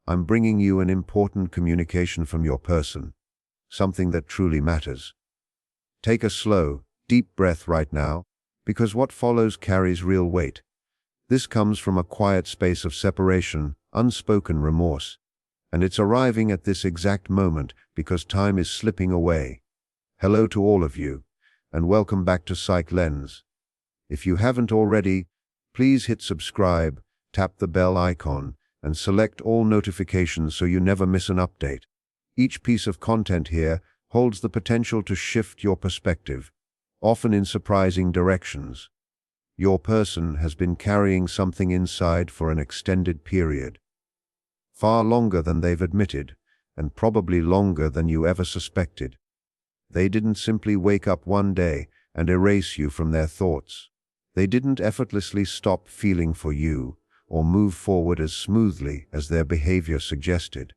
I'm bringing you an important communication from your person, something that truly matters. Take a slow, deep breath right now, because what follows carries real weight. This comes from a quiet space of separation, unspoken remorse. And it's arriving at this exact moment because time is slipping away. Hello to all of you, and welcome back to Psych Lens. If you haven't already, please hit subscribe, tap the bell icon, and select all notifications so you never miss an update. Each piece of content here holds the potential to shift your perspective, often in surprising directions. Your person has been carrying something inside for an extended period. Far longer than they've admitted, and probably longer than you ever suspected. They didn't simply wake up one day and erase you from their thoughts. They didn't effortlessly stop feeling for you or move forward as smoothly as their behavior suggested.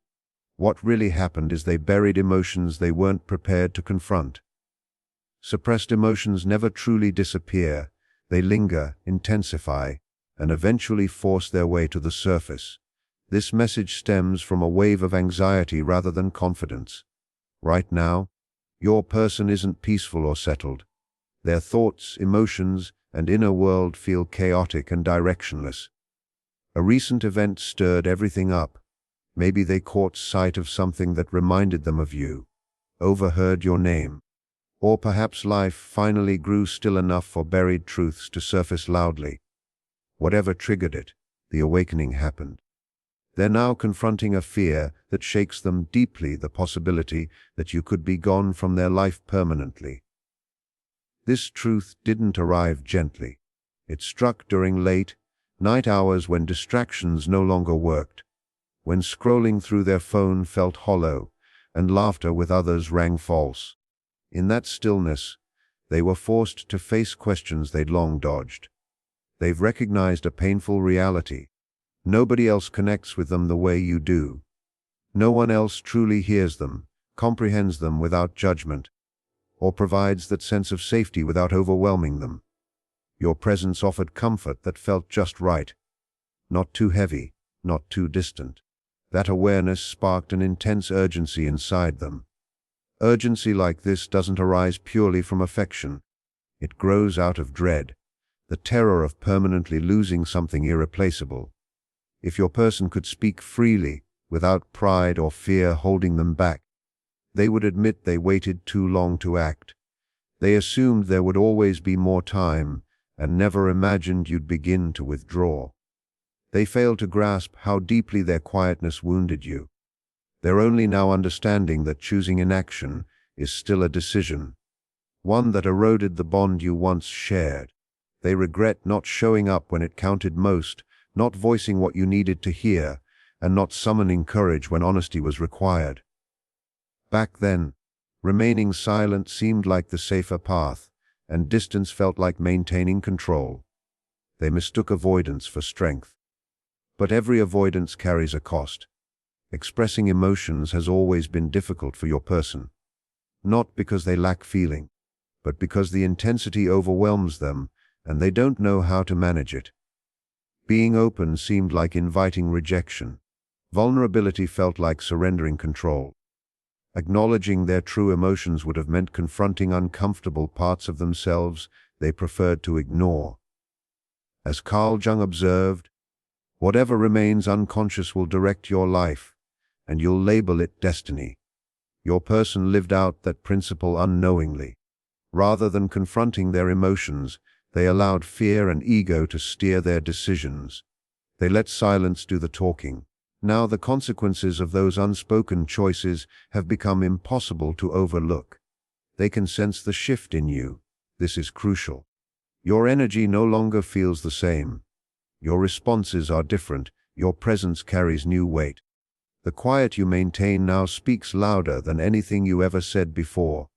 What really happened is they buried emotions they weren't prepared to confront. Suppressed emotions never truly disappear. They linger, intensify, and eventually force their way to the surface. This message stems from a wave of anxiety rather than confidence. Right now, your person isn't peaceful or settled. Their thoughts, emotions, and inner world feel chaotic and directionless. A recent event stirred everything up. Maybe they caught sight of something that reminded them of you, overheard your name, or perhaps life finally grew still enough for buried truths to surface loudly. Whatever triggered it, the awakening happened. They're now confronting a fear that shakes them deeply, the possibility that you could be gone from their life permanently. This truth didn't arrive gently. It struck during late, night hours when distractions no longer worked, when scrolling through their phone felt hollow and laughter with others rang false. In that stillness, they were forced to face questions they'd long dodged. They've recognized a painful reality. Nobody else connects with them the way you do. No one else truly hears them, comprehends them without judgment, or provides that sense of safety without overwhelming them. Your presence offered comfort that felt just right. Not too heavy, not too distant. That awareness sparked an intense urgency inside them. Urgency like this doesn't arise purely from affection. It grows out of dread, the terror of permanently losing something irreplaceable. If your person could speak freely, without pride or fear holding them back, they would admit they waited too long to act. They assumed there would always be more time, and never imagined you'd begin to withdraw. They failed to grasp how deeply their quietness wounded you. They're only now understanding that choosing inaction is still a decision, one that eroded the bond you once shared. They regret not showing up when it counted most, not voicing what you needed to hear, and not summoning courage when honesty was required. Back then, remaining silent seemed like the safer path, and distance felt like maintaining control. They mistook avoidance for strength. But every avoidance carries a cost. Expressing emotions has always been difficult for your person. Not because they lack feeling, but because the intensity overwhelms them, and they don't know how to manage it. Being open seemed like inviting rejection. Vulnerability felt like surrendering control. Acknowledging their true emotions would have meant confronting uncomfortable parts of themselves they preferred to ignore. As Carl Jung observed, whatever remains unconscious will direct your life, and you'll label it destiny. Your person lived out that principle unknowingly. Rather than confronting their emotions, they allowed fear and ego to steer their decisions. They let silence do the talking. Now the consequences of those unspoken choices have become impossible to overlook. They can sense the shift in you. This is crucial. Your energy no longer feels the same. Your responses are different. Your presence carries new weight. The quiet you maintain now speaks louder than anything you ever said before.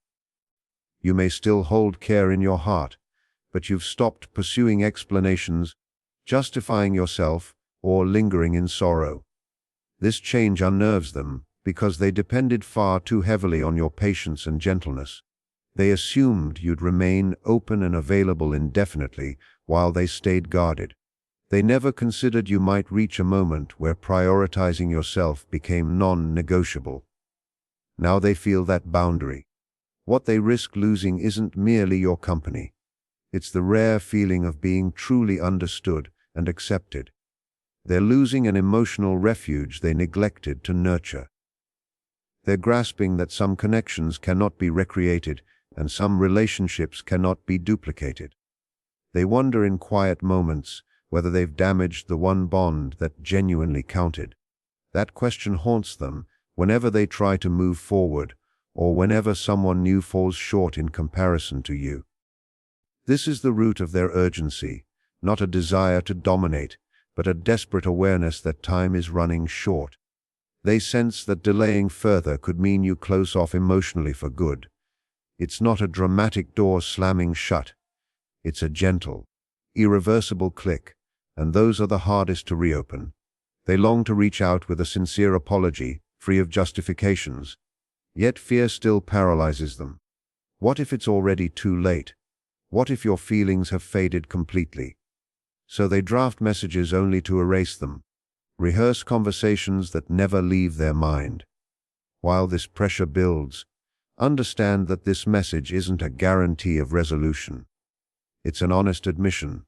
You may still hold care in your heart, but you've stopped pursuing explanations, justifying yourself, or lingering in sorrow. This change unnerves them because they depended far too heavily on your patience and gentleness. They assumed you'd remain open and available indefinitely while they stayed guarded. They never considered you might reach a moment where prioritizing yourself became non-negotiable. Now they feel that boundary. What they risk losing isn't merely your company. It's the rare feeling of being truly understood and accepted. They're losing an emotional refuge they neglected to nurture. They're grasping that some connections cannot be recreated and some relationships cannot be duplicated. They wonder in quiet moments whether they've damaged the one bond that genuinely counted. That question haunts them whenever they try to move forward or whenever someone new falls short in comparison to you. This is the root of their urgency, not a desire to dominate, but a desperate awareness that time is running short. They sense that delaying further could mean you close off emotionally for good. It's not a dramatic door slamming shut. It's a gentle, irreversible click, and those are the hardest to reopen. They long to reach out with a sincere apology, free of justifications. Yet fear still paralyzes them. What if it's already too late? What if your feelings have faded completely? So they draft messages only to erase them, rehearse conversations that never leave their mind. While this pressure builds, understand that this message isn't a guarantee of resolution. It's an honest admission.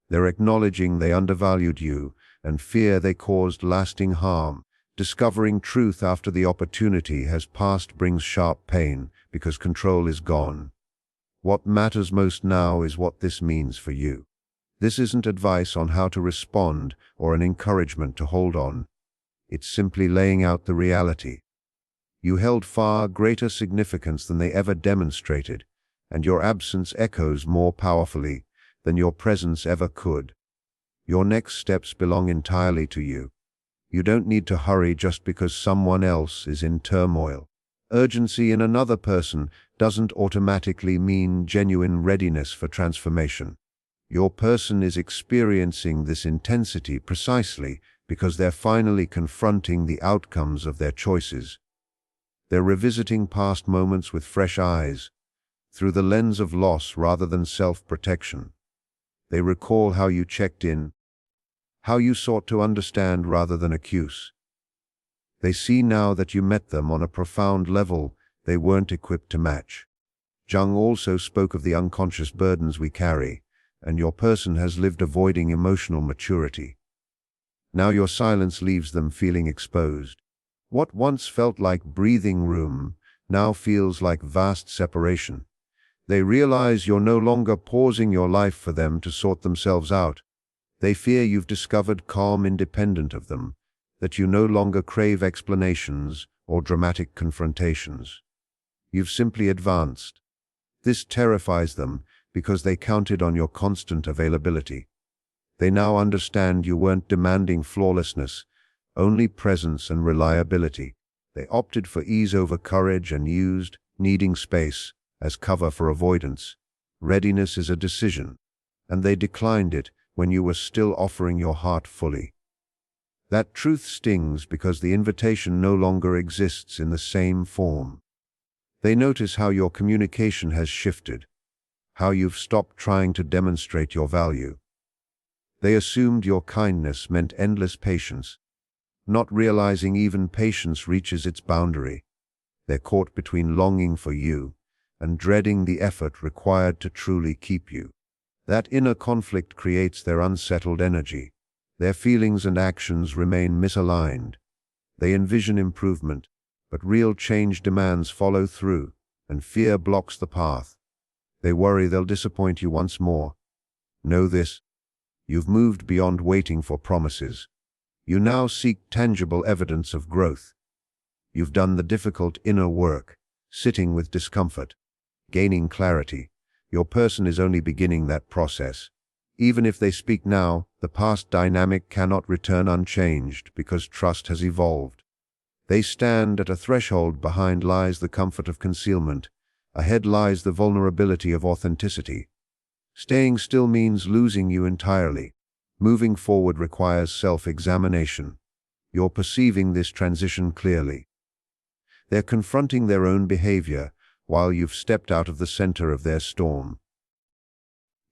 They're acknowledging they undervalued you and fear they caused lasting harm. Discovering truth after the opportunity has passed brings sharp pain because control is gone. What matters most now is what this means for you. This isn't advice on how to respond or an encouragement to hold on. It's simply laying out the reality. You held far greater significance than they ever demonstrated, and your absence echoes more powerfully than your presence ever could. Your next steps belong entirely to you. You don't need to hurry just because someone else is in turmoil. Urgency in another person doesn't automatically mean genuine readiness for transformation. Your person is experiencing this intensity precisely because they're finally confronting the outcomes of their choices. They're revisiting past moments with fresh eyes, through the lens of loss rather than self-protection. They recall how you checked in, how you sought to understand rather than accuse. They see now that you met them on a profound level they weren't equipped to match. Jung also spoke of the unconscious burdens we carry, and your person has lived avoiding emotional maturity. Now your silence leaves them feeling exposed. What once felt like breathing room now feels like vast separation. They realize you're no longer pausing your life for them to sort themselves out. They fear you've discovered calm independent of them, that you no longer crave explanations or dramatic confrontations. You've simply advanced. This terrifies them because they counted on your constant availability. They now understand you weren't demanding flawlessness, only presence and reliability. They opted for ease over courage and used needing space as cover for avoidance. Readiness is a decision, and they declined it when you were still offering your heart fully. That truth stings because the invitation no longer exists in the same form. They notice how your communication has shifted, how you've stopped trying to demonstrate your value. They assumed your kindness meant endless patience, not realizing even patience reaches its boundary. They're caught between longing for you and dreading the effort required to truly keep you. That inner conflict creates their unsettled energy. Their feelings and actions remain misaligned. They envision improvement, but real change demands follow through, and fear blocks the path. They worry they'll disappoint you once more. Know this: you've moved beyond waiting for promises. You now seek tangible evidence of growth. You've done the difficult inner work, sitting with discomfort, gaining clarity. Your person is only beginning that process. Even if they speak now, the past dynamic cannot return unchanged because trust has evolved. They stand at a threshold. Behind lies the comfort of concealment. Ahead lies the vulnerability of authenticity. Staying still means losing you entirely. Moving forward requires self-examination. You're perceiving this transition clearly. They're confronting their own behavior while you've stepped out of the center of their storm.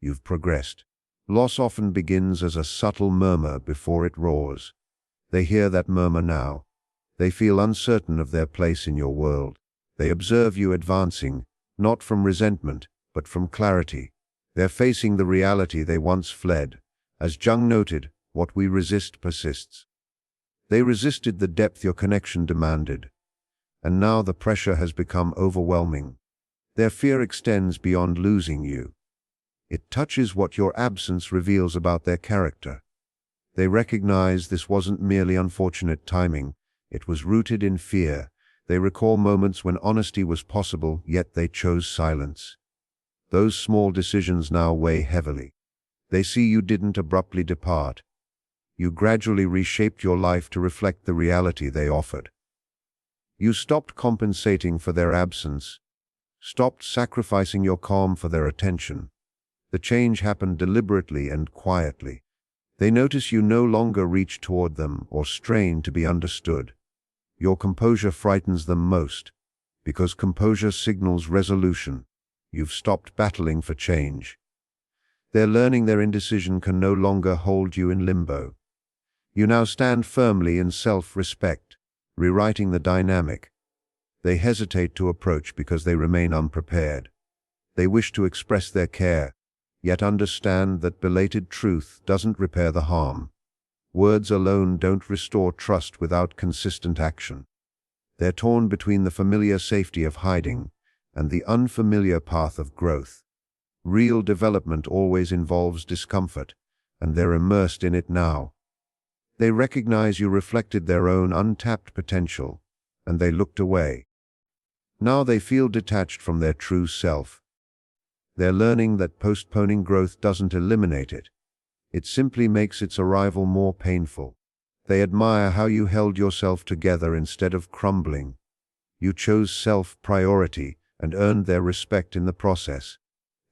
You've progressed. Loss often begins as a subtle murmur before it roars. They hear that murmur now. They feel uncertain of their place in your world. They observe you advancing, not from resentment, but from clarity. They're facing the reality they once fled. As Jung noted, what we resist persists. They resisted the depth your connection demanded, and now the pressure has become overwhelming. Their fear extends beyond losing you. It touches what your absence reveals about their character. They recognize this wasn't merely unfortunate timing, it was rooted in fear. They recall moments when honesty was possible, yet they chose silence. Those small decisions now weigh heavily. They see you didn't abruptly depart. You gradually reshaped your life to reflect the reality they offered. You stopped compensating for their absence, stopped sacrificing your calm for their attention. The change happened deliberately and quietly. They notice you no longer reach toward them or strain to be understood. Your composure frightens them most, because composure signals resolution. You've stopped battling for change. They're learning their indecision can no longer hold you in limbo. You now stand firmly in self-respect, rewriting the dynamic. They hesitate to approach because they remain unprepared. They wish to express their care, yet understand that belated truth doesn't repair the harm. Words alone don't restore trust without consistent action. They're torn between the familiar safety of hiding and the unfamiliar path of growth. Real development always involves discomfort, and they're immersed in it now. They recognize you reflected their own untapped potential, and they looked away. Now they feel detached from their true self. They're learning that postponing growth doesn't eliminate it. It simply makes its arrival more painful. They admire how you held yourself together instead of crumbling. You chose self-priority and earned their respect in the process.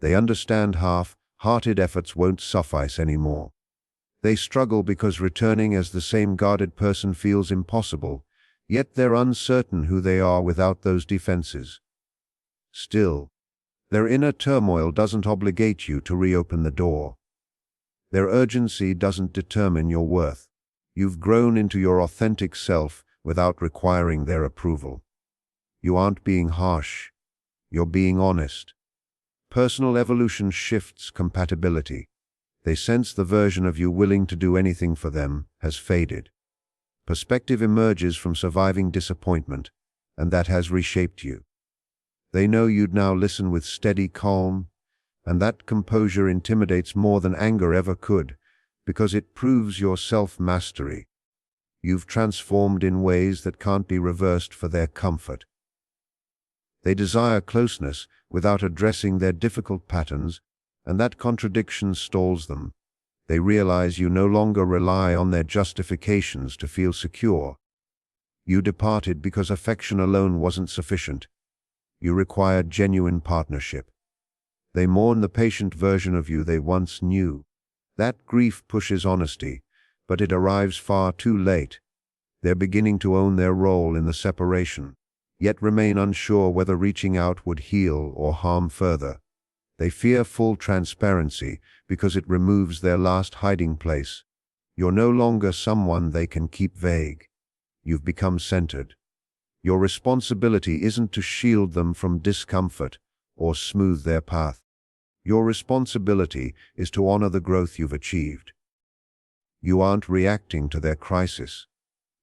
They understand half-hearted efforts won't suffice anymore. They struggle because returning as the same guarded person feels impossible, yet they're uncertain who they are without those defenses. Still, their inner turmoil doesn't obligate you to reopen the door. Their urgency doesn't determine your worth. You've grown into your authentic self without requiring their approval. You aren't being harsh. You're being honest. Personal evolution shifts compatibility. They sense the version of you willing to do anything for them has faded. Perspective emerges from surviving disappointment, and that has reshaped you. They know you'd now listen with steady calm, and that composure intimidates more than anger ever could, because it proves your self-mastery. You've transformed in ways that can't be reversed for their comfort. They desire closeness without addressing their difficult patterns, and that contradiction stalls them. They realize you no longer rely on their justifications to feel secure. You departed because affection alone wasn't sufficient. You required genuine partnership. They mourn the patient version of you they once knew. That grief pushes honesty, but it arrives far too late. They're beginning to own their role in the separation, yet remain unsure whether reaching out would heal or harm further. They fear full transparency because it removes their last hiding place. You're no longer someone they can keep vague. You've become centered. Your responsibility isn't to shield them from discomfort or smooth their path. Your responsibility is to honor the growth you've achieved. You aren't reacting to their crisis.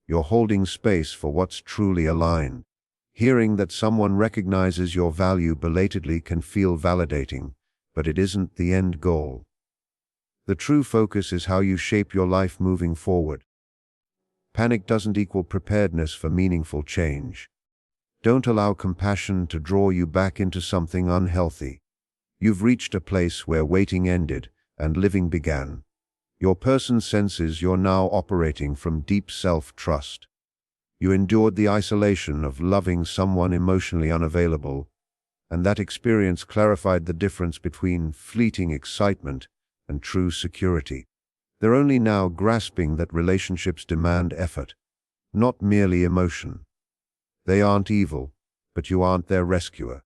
You're holding space for what's truly aligned. Hearing that someone recognizes your value belatedly can feel validating, but it isn't the end goal. The true focus is how you shape your life moving forward. Panic doesn't equal preparedness for meaningful change. Don't allow compassion to draw you back into something unhealthy. You've reached a place where waiting ended and living began. Your person senses you're now operating from deep self-trust. You endured the isolation of loving someone emotionally unavailable, and that experience clarified the difference between fleeting excitement and true security. They're only now grasping that relationships demand effort, not merely emotion. They aren't evil, but you aren't their rescuer.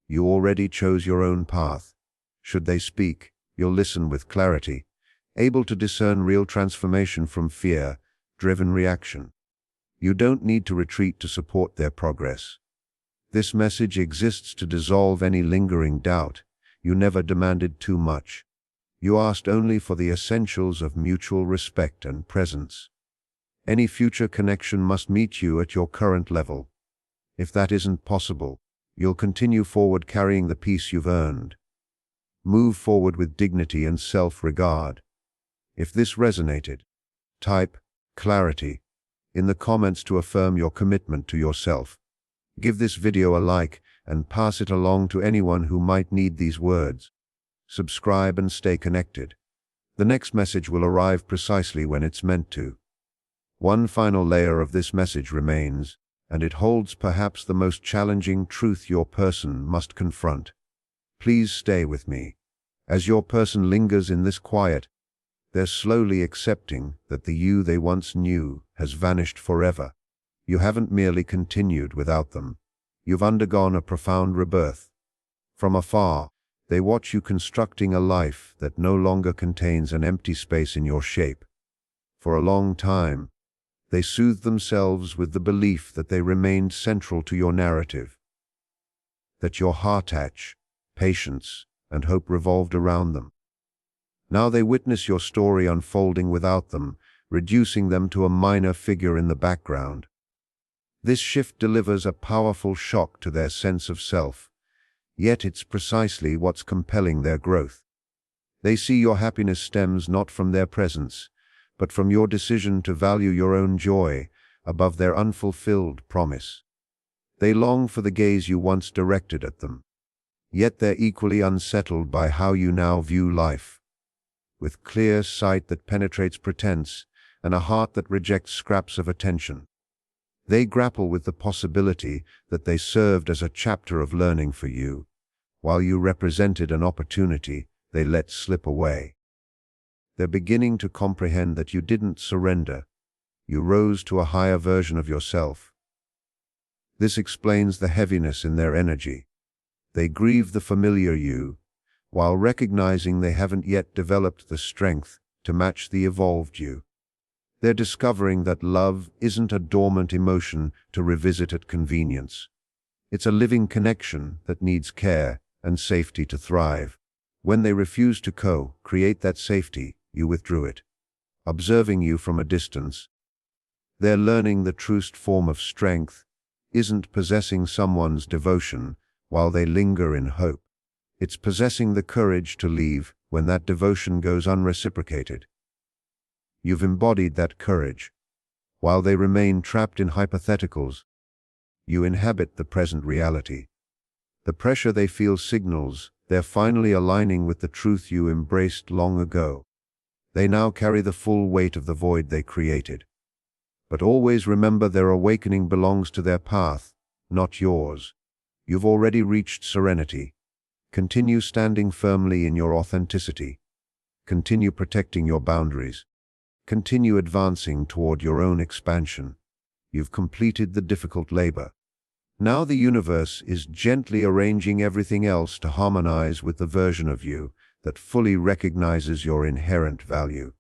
You already chose your own path. Should they speak, you'll listen with clarity, able to discern real transformation from fear-driven reaction. You don't need to retreat to support their progress. This message exists to dissolve any lingering doubt. You never demanded too much. You asked only for the essentials of mutual respect and presence. Any future connection must meet you at your current level. If that isn't possible, you'll continue forward carrying the peace you've earned. Move forward with dignity and self-regard. If this resonated, type clarity in the comments to affirm your commitment to yourself. Give this video a like and pass it along to anyone who might need these words. Subscribe and stay connected. The next message will arrive precisely when it's meant to. One final layer of this message remains, and it holds perhaps the most challenging truth your person must confront. Please stay with me. As your person lingers in this quiet, they're slowly accepting that the you they once knew has vanished forever. You haven't merely continued without them. You've undergone a profound rebirth. From afar, they watch you constructing a life that no longer contains an empty space in your shape. For a long time, they soothed themselves with the belief that they remained central to your narrative, that your heart-touch, patience, and hope revolved around them. Now they witness your story unfolding without them, reducing them to a minor figure in the background. This shift delivers a powerful shock to their sense of self, yet it's precisely what's compelling their growth. They see your happiness stems not from their presence, but from your decision to value your own joy above their unfulfilled promise. They long for the gaze you once directed at them, yet they're equally unsettled by how you now view life. With clear sight that penetrates pretense and a heart that rejects scraps of attention, they grapple with the possibility that they served as a chapter of learning for you, while you represented an opportunity they let slip away. They're beginning to comprehend that you didn't surrender. You rose to a higher version of yourself. This explains the heaviness in their energy. They grieve the familiar you, while recognizing they haven't yet developed the strength to match the evolved you. They're discovering that love isn't a dormant emotion to revisit at convenience. It's a living connection that needs care and safety to thrive. When they refused to co-create that safety, you withdrew it. Observing you from a distance, they're learning the truest form of strength isn't possessing someone's devotion while they linger in hope. It's possessing the courage to leave when that devotion goes unreciprocated. You've embodied that courage. While they remain trapped in hypotheticals, you inhabit the present reality. The pressure they feel signals they're finally aligning with the truth you embraced long ago. They now carry the full weight of the void they created. But always remember their awakening belongs to their path, not yours. You've already reached serenity. Continue standing firmly in your authenticity. Continue protecting your boundaries. Continue advancing toward your own expansion. You've completed the difficult labor. Now the universe is gently arranging everything else to harmonize with the version of you that fully recognizes your inherent value.